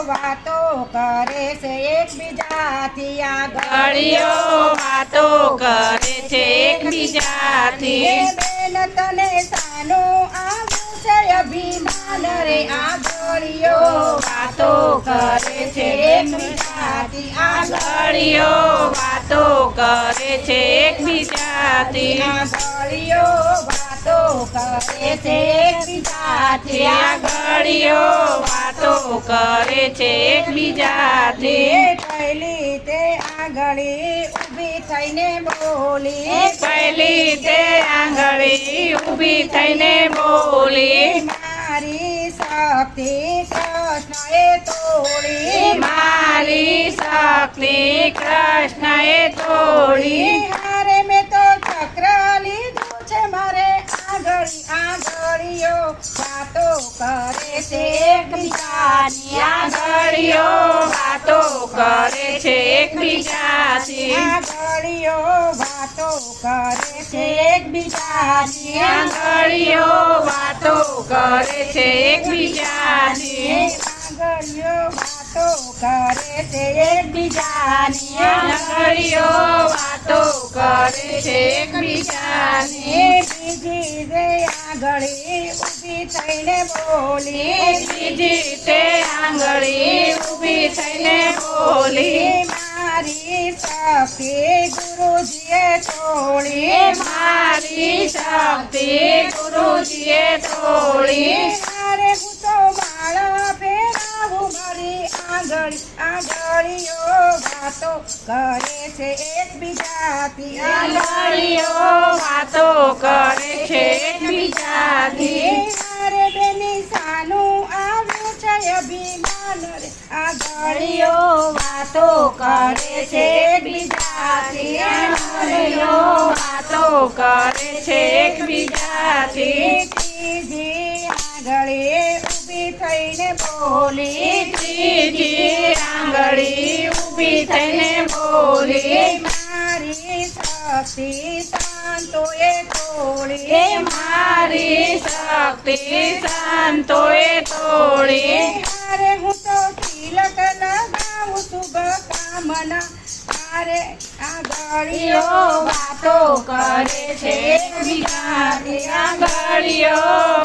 વાતો કરે છે એકબીજાથી ગળીઓ વાતો કરે છે એકબીજાથી બેન તને સાનું આવ્યું છે અભિમાન રે ગળીઓ વાતો કરે છે એકબીજાથી ગળીઓ વાતો કરે છે એકબીજાથી ગળીઓ વાતો કરે છે એકબીજાથી ગળીઓ વાતો કરે છે એકબીજાથી પહેલી તે આંગળી ઊભી થઈને બોલી પહેલી તે આંગળી ઊભી થઈને બોલી મારી શક્તિ કૃષ્ણએ તોડી મારી શક્તિ કૃષ્ણએ તોડી હારે મેં તો ચક્ર લીધું છે મારે આંગળીઓ વાતો કરે છે એકબીજાની આંગળીઓ વાતો કરે છે એકબીજાથી આંગળીઓ વાતો કરે છે એકબીજાની આંગળીઓ વાતો કરે છે એકબીજાથી આંગળીઓ વાતો કરે છે એકબીજાની આંગળીઓ વાતો કરે છે એકબીજાની બીજી રે આંગળી ઊભી થઈને બોલી બીજી તે આંગળી ઊભી થઈને બોલી મારી શક્તિ ગુરુજીએ તોડી મારી શક્તિ ગુરુજીએ તોડી અરે હું તો માળા પહેરાવું મારી આંગળીઓ વાતો કરે છે એકબીજાથી આંગળીઓ વાતો કરે છે એકબીજાથી અરે બેની સાનું આવ્યું છે અભિમાન રે આંગળીઓ વાતો કરે છે એકબીજાથી આંગળીઓ વાતો કરે છે એકબીજાથી ત્રીજી આંગળી ઊભી થઈને બોલી ત્રીજી આંગળી ઊભી થઈને બોલી મારી શક્તિ સંતોએ તોડી મારી શક્તિ સંતોએ તોડી અરે હું તો તિલક લગાવું શુભ કામના અરે આંગળીઓ વાતો કરે છે એકબીજાની આંગળીઓ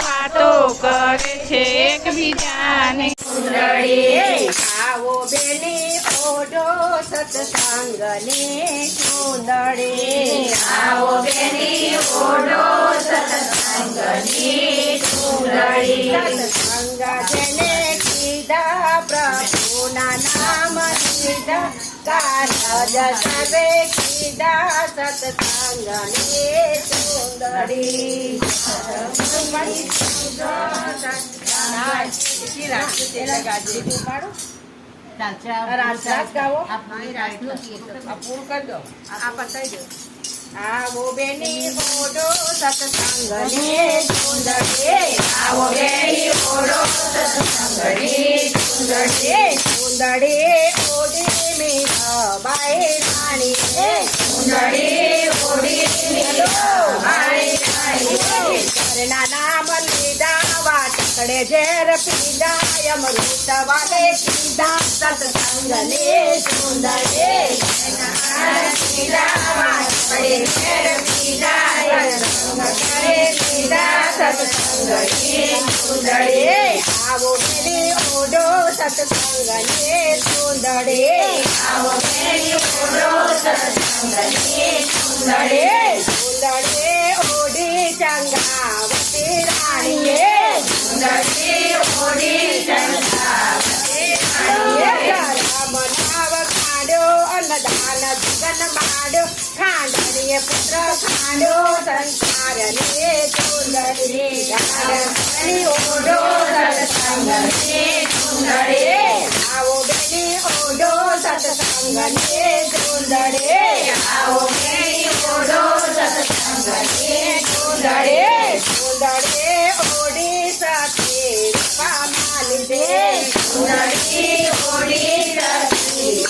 વાતો કરે છે એકબીજાની સુંદરી આવો બેની ઓઢો સત્સંગની સુંદરી આવો બેની ઓઢો સત્સંગની સુંદરી સત્સંગ જેને કીધા પ્રભુના નામ કીધા કારજ સર્વે કીધા સત્સંગની સુંદરી આવો બેની ઓઢો સત્સંગની સુંદરી આવો બેની ઓઢો સત્સંગની સુંદરી સુંદરી ઓઢી મીરાબાઈ રાણી સુંદરી ઓઢી મારી રાણી કરના નામ લીધા વાટકડે ઝેર પીધા અમૃત વાલે પીધા સત્સંગને સુંદરી આવો બેની ઓઢો સત્સંગને સુંદરી આવો બેની ઓઢો સત્સંગની સુંદરી સુંદરી ઓઢી ચંગાવતી રાણીએ સુંદરી ઓઢી ચંદ્રાવતી રાણીએ મનાવ ખાડ્યો અન્નદાન જગન માડ્યો ખાંડણીએ પુત્ર ખાંડ્યો સંસારને સુંદરી રાણી ઓઢો સત્સંગની સુંદરી આવો બેની ઓઢો સત્સંગને સુંદરી આવો બેની ઓઢો સત્સંગની સુંદરી સુંદરી ઓઢી સખી રૂપા લીધે સુંદરી ઓઢી સખી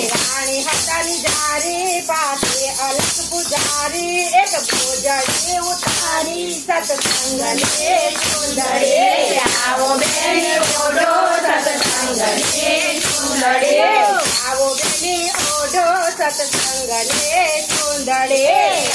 રાણી હતાની જારી પાસે અલગ પૂજારી એક ભોજડી ઉતારી સત્સંગને સુંદરી આવો બેની ઓઢો સત્સંગને ચૂંદડી